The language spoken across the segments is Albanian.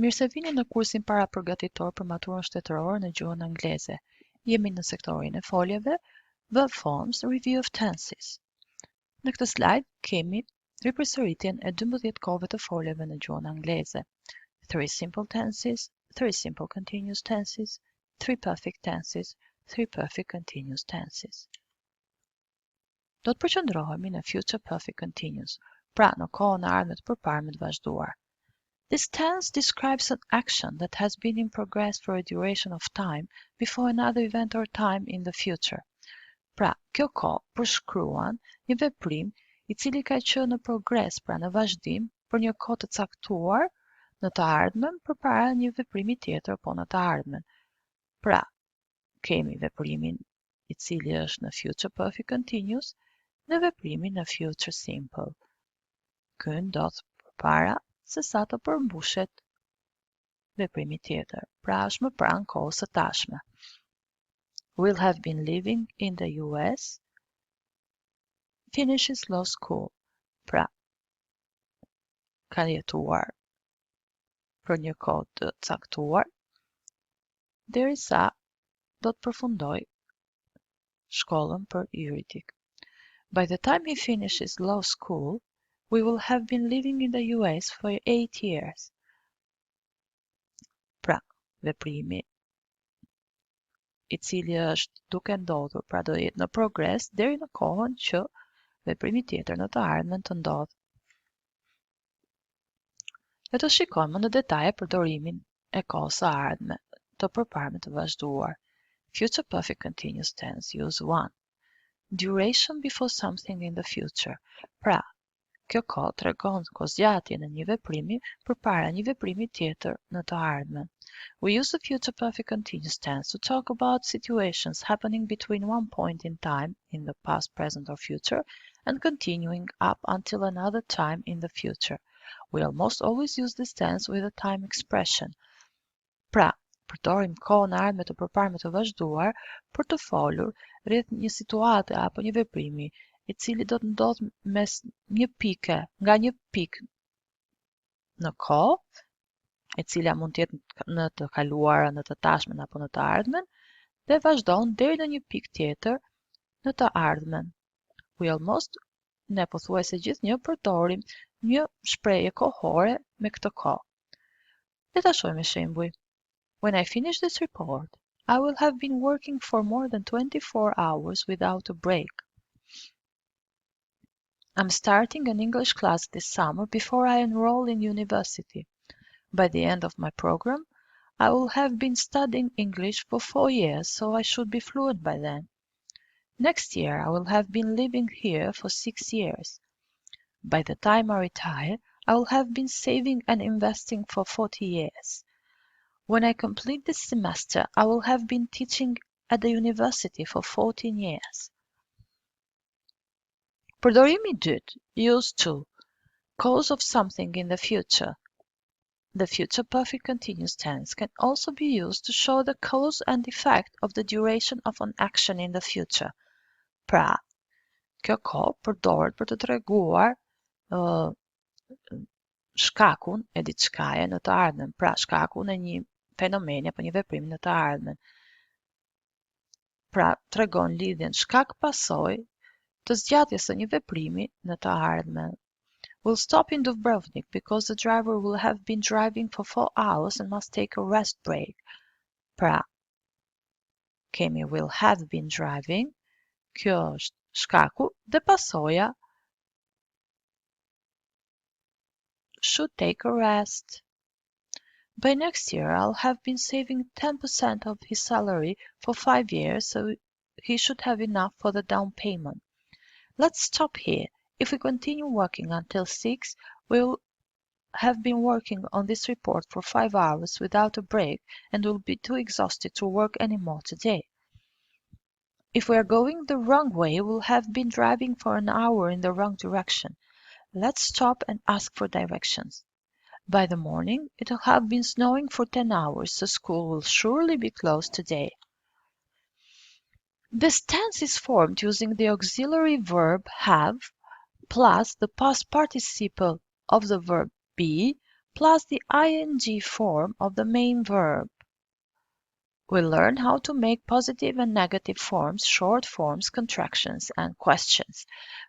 Mirë se vini në kursin para përgatitor për maturën shtetërore në gjuhën angleze. Jemi në sektorin e foljeve, Verb Forms, Review of Tenses. Në këtë slajd kemi ripërsëritjen e 12 kohëve të foljeve në gjuhën angleze. 3 simple tenses, 3 simple continuous tenses, 3 perfect tenses, 3 perfect continuous tenses. Do të përqendrohemi në future perfect continuous, pra në kohën e ardhme të përparme të vazhduar. This tense describes an action that has been in progress for a duration of time before another event or time in the future. Pra, kjo kohë përshkruan një veprim i cili ka qenë në progres, pra në vazhdim, për një kohë të caktuar në të ardhmen përpara një veprimi tjetër po në të ardhmen. Pra, kemi veprimin i cili është në future perfect continuous dhe veprimin në future simple. Ky ndodh përpara se sa të përmbushet veprimi tjetër, pra është më pranë kohës së tashme. Will have been living in the US, finishes law school, pra ka jetuar për një kohë të caktuar, derisa do të përfundoj shkollën për juridik. By the time he finishes law school, we will have been living in the US for 8 years. Pra, veprimi i cili është duke ndodhur, pra do jetë në progres deri në kohën që veprimi tjetër në të ardhmen të ndodhë. Le të shikojmë në detaje përdorimin e kohës së ardhme të përparme të vazhduar. Future perfect continuous tense, use 1. Duration before something in the future. Pra, kjo kohë tregon kozgjatjen e një veprimi përpara një veprimi tjetër në të ardhmen. We use the future perfect continuous tense to talk about situations happening between one point in time in the past, present or future and continuing up until another time in the future. We almost always use this tense with a time expression. Pra, përdorim kohën e ardhme të përparme të vazhduar për të folur rreth një situate apo një veprimi i cili do të ndodhë mes një pike, nga një pikë në kohë, e cila mund të jetë në të kaluarën, në të tashmen apo në të ardhmen, dhe vazhdon deri në një pikë tjetër në të ardhmen. We almost, ne pothuajse gjithnjë përdorim një shprehje kohore me këtë kohë. Le ta shohim me shembuj. When I finish this report, I will have been working for more than 24 hours without a break. I'm starting an English class this summer before I enroll in university. By the end of my program, I will have been studying English for 4 years, so I should be fluent by then. Next year, I will have been living here for 6 years. By the time I retire, I will have been saving and investing for 40 years. When I complete this semester, I will have been teaching at the university for 14 years. Përdorimi i dytë, use to, cause of something in the future. The future perfect continuous tense can also be used to show the cause and effect of the duration of an action in the future. Pra, kjo kohë përdoret për të treguar shkakun e diçkaje në të ardhmen, pra shkakun e një fenomeni apo një veprimi në të ardhmen. Pra, tregon lidhjen shkak-pasojë të zgjatjes së një veprimi në të ardhmen. We'll stop in Dubrovnik because the driver will have been driving for 4 hours and must take a rest break. Pra, kemi will have been driving, kjo është shkaku, dhe pasoja should take a rest. By next year, I'll have been saving 10% of his salary for 5 years, so he should have enough for the down payment. Let's stop here. If we continue working until 6, we'll have been working on this report for 5 hours without a break and will be too exhausted to work anymore today. If we are going the wrong way, we'll have been driving for an hour in the wrong direction. Let's stop and ask for directions. By the morning, it will have been snowing for 10 hours, so school will surely be closed today. This tense is formed using the auxiliary verb have plus the past participle of the verb be plus the ing form of the main verb. We learn how to make positive and negative forms, short forms, contractions, and questions.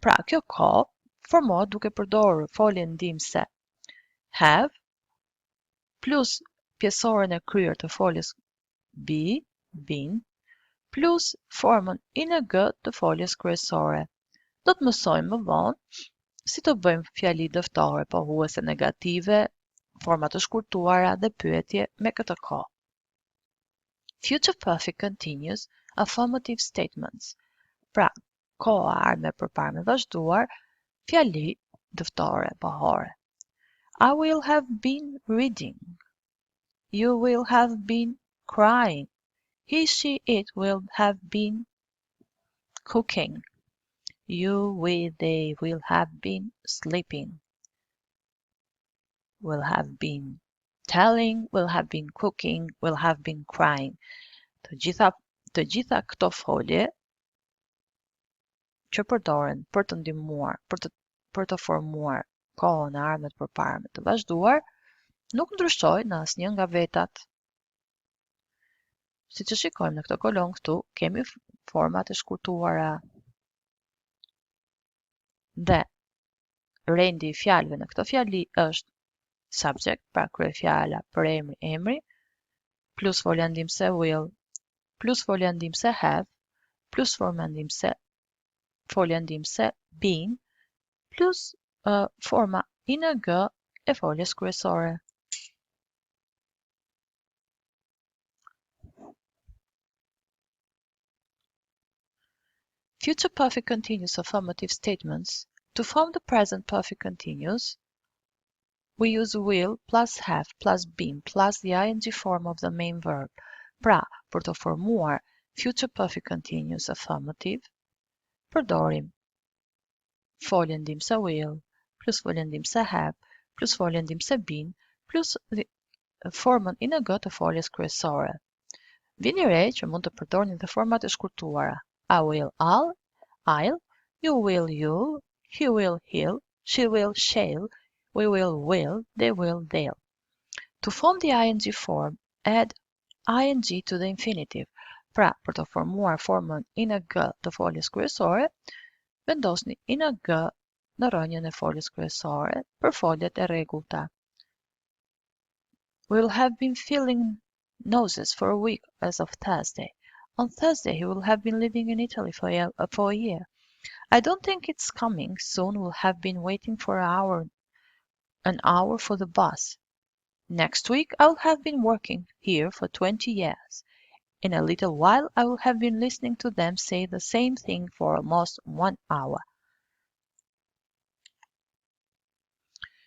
Pra kjo kohë formohet duke përdorur foljen ndihmëse have plus pjesoren e kryer të foljes be, been, plus formën ing të foljes kryesore. Do të mësojmë më vonë si të bëjmë fjali dëftore, pohuese negative, forma të shkurtuara dhe pyetje me këtë kohë. Future perfect continuous affirmative statements. Pra, koha ardhme përpara me vazhduar, fjali dëftore pohore. I will have been reading. You will have been crying. He, she, it will have been cooking. You, we, they will have been sleeping. Will have been telling, will have been cooking, will have been crying. Të gjitha këto folje që përdoren për të ndihmuar, për të formuar kohën e ardhme të përpara me të vazhduar, nuk ndryshojnë në asnjë nga vetat. Siç e shikojmë në këtë kolon këtu, kemi format e shkurtuara dhe rendi i fjalëve në këtë fjali është subject, pra kryefjala për emri, emri, plus folja ndihmëse will, plus folja ndihmëse have, plus folja ndihmëse been, plus forma ing e foljes kryesore. Future perfect continuous affirmative statements. To form the present perfect continuous, we use will plus have plus been plus the ing form of the main verb. Pra, për të formuar future perfect continuous affirmative, përdorim foljen ndihmëse will, plus foljen ndihmëse have, plus foljen ndihmëse been, plus formën ing të foljes kryesore. Vini re që mund të përdorni dhe format e shkurtuara. I will, I'll, you will, you'll, he will, he'll, she will, shall, we will, they will, they'll. To form the ing form, add ing to the infinitive. Pra, për të formuar formën ing të foljes kryesore, vendosni ing në rrënjën e foljes kryesore për foljet e rregullta. Will have been feeling nauseous for a week as of Thursday. On Thursday, he will have been living in Italy for a year. I don't think it's coming soon. We'll have been waiting for an hour for the bus. Next week, I will have been working here for 20 years. In a little while, I will have been listening to them say the same thing for almost 1 hour.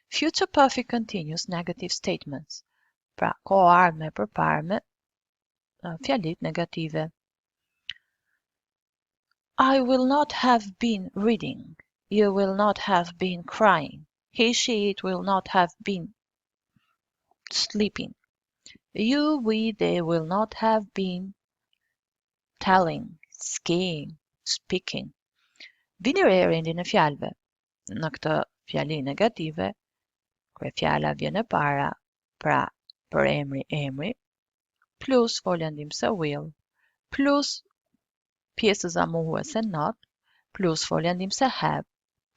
Future perfect continuous negative statements. Pra, koha ardhme përpara me fjalit negative. I will not have been reading. You will not have been crying. He, she, it will not have been sleeping. You, we, they will not have been telling, skiing, speaking. Vini re rendin e fjalëve. Në këtë fjali negative, kryefjala vjen e para, pra për emri, emri, plus folja ndihmëse will, plus pjesëza mohuese not, plus folja ndihmëse have,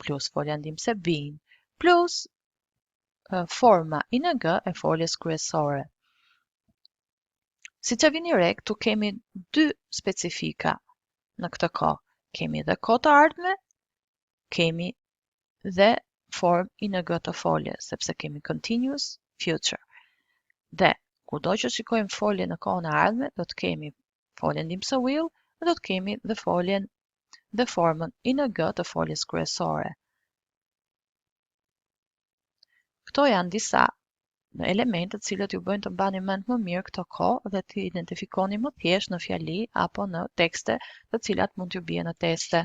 plus folja ndihmëse been, plus forma ing e foljes kryesore. Si që vini re, këtu kemi dy specifika në këtë kohë. Kemi dhe kohë të ardhme, kemi dhe form ing të foljes, sepse kemi continuous future. Dhe kudo që shikojmë folje në kohën e ardhme, do të kemi foljen ndihmëse will, dhe do të kemi dhe foljen dhe formën ing të foljes kryesore. Këto janë disa elementet cilët ju bëjnë të mbani mend më mirë këto kohë dhe të identifikoni më thjesht në fjali apo në tekste të cilat mund t'ju bien në teste.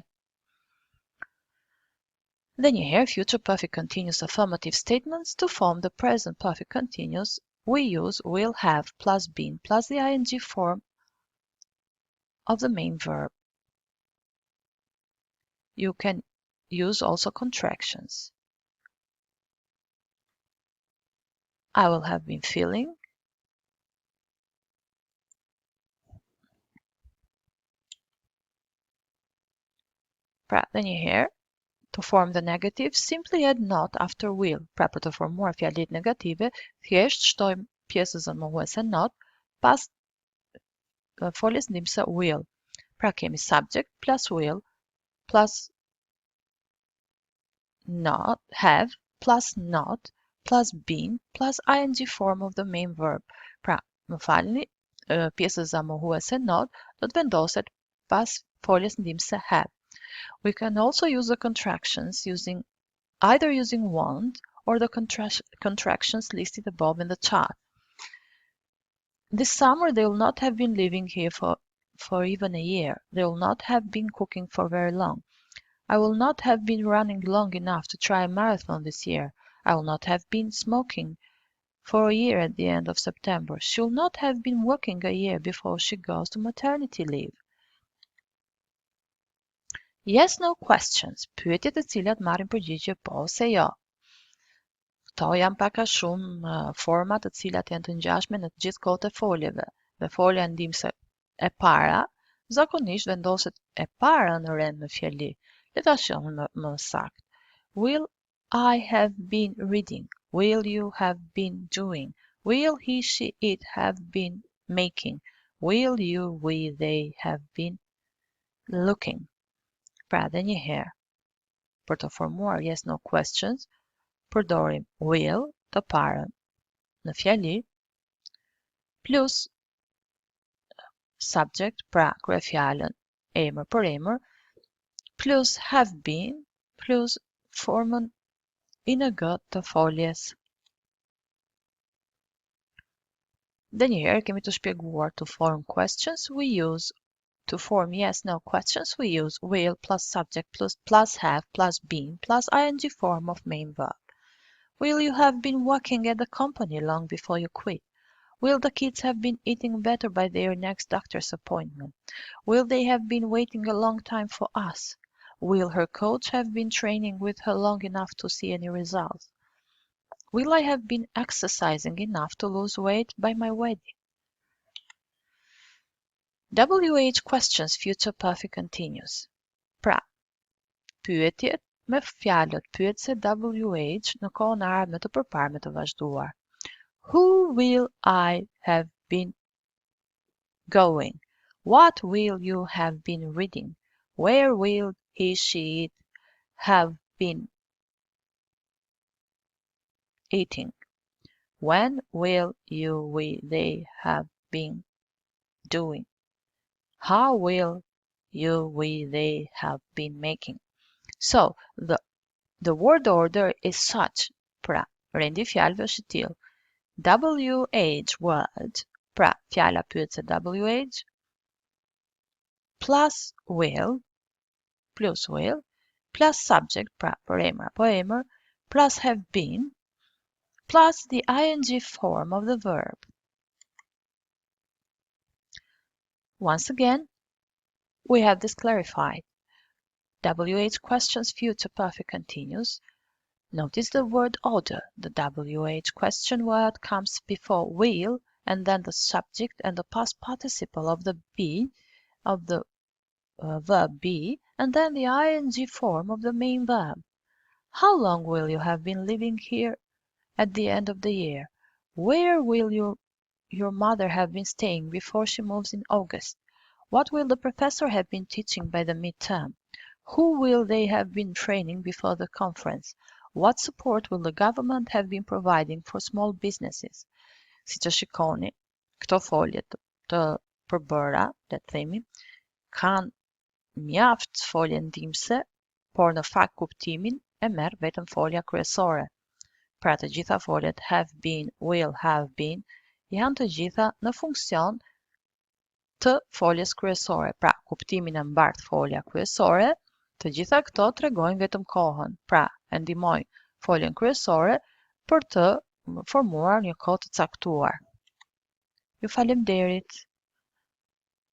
Dhe njëherë, future perfect continuous affirmative statements. To form the present perfect continuous, we use will have plus been plus the ing form of the main verb. You can use also contractions. I will have been feeling. Pra tani herë, të formë dhe negativ, simply add not after will. Pra për të formuar fjalit negative, thjesht shtojmë pjesën mohuese not pas foljes ndihmëse will. Pra kemi subject plus will plus not, have, plus not, plus been, plus ing form of the main verb. Pra, më falni, pjesa mohuese not do të vendoset pas foljes ndihmëse have. We can also use the contractions either using want or the contractions listed above in the chart. This summer they will not have been living here for even a year. They will not have been cooking for very long. I will not have been running long enough to try a marathon this year. I will not have been smoking for a year at the end of September. She will not have been working a year before she goes to maternity leave. Yes, no questions. Pyetjet e cilat marrin përgjigje po ose jo. Këto janë pak a shumë forma të cilat janë të ngjashme në të gjithë kohët e foljeve. Dhe folja ndihmëse e para zakonisht vendoset e para në rend në fjali. Le ta shohim më saktë. Will I have been reading? Will you have been doing? Will he, she, it have been making? Will you, we, they have been looking? Pra dhe një herë, për të formuar yes no questions, përdorim will të parën në fjali plus subject pra kryefjalën emër për emër plus have been plus formën ing të foljes. Dhe njëherë kemi të shpjeguar to form questions we use to form yes no questions we use will plus subject plus have plus been plus ing form of main verb. Will you have been working at the company long before you quit? Will the kids have been eating better by their next doctor's appointment? Will they have been waiting a long time for us? Will her coach have been training with her long enough to see any results? Will I have been exercising enough to lose weight by my wedding? WH questions future perfect continuous. Pra, pyetjet me fjalët pyetëse WH në kohën e ardhme të përparme të vazhduar. Who will I have been going? What will you have been reading? Where will he, she, it have been eating? When will you, we, they have been doing? How will you, we, they have been making? So, the word order is such. Pra, rendi fjalëve është i tillë. WH word, pra fjala pyetëse WH, plus will, plus subject, pra për emër apo emër, plus have been, plus the ing form of the verb. Once again, we have this clarified. WH questions future perfect continuous. Notice the word order. The WH question word comes before will and then the subject and the past participle of the be of the verb be and then the ing form of the main verb. How long will you have been living here at the end of the year? Where will your mother have been staying before she moves in August? What will the professor have been teaching by the midterm? Who will they have been training before the conference? What support will the government have been providing for small businesses? Si që shikoni, këto folje të përbëra, le të themi, kanë mjaft folje ndihmëse, por në fakt kuptimin e merr vetëm folja kryesore. Pra të gjitha foljet have been, will have been, janë të gjitha në funksion të foljes kryesore. Pra, kuptimin e mbart folja kryesore, të gjitha këto tregojnë vetëm kohën. Pra, e ndihmojnë foljen kryesore për të formuar një kohë të caktuar. Ju faleminderit.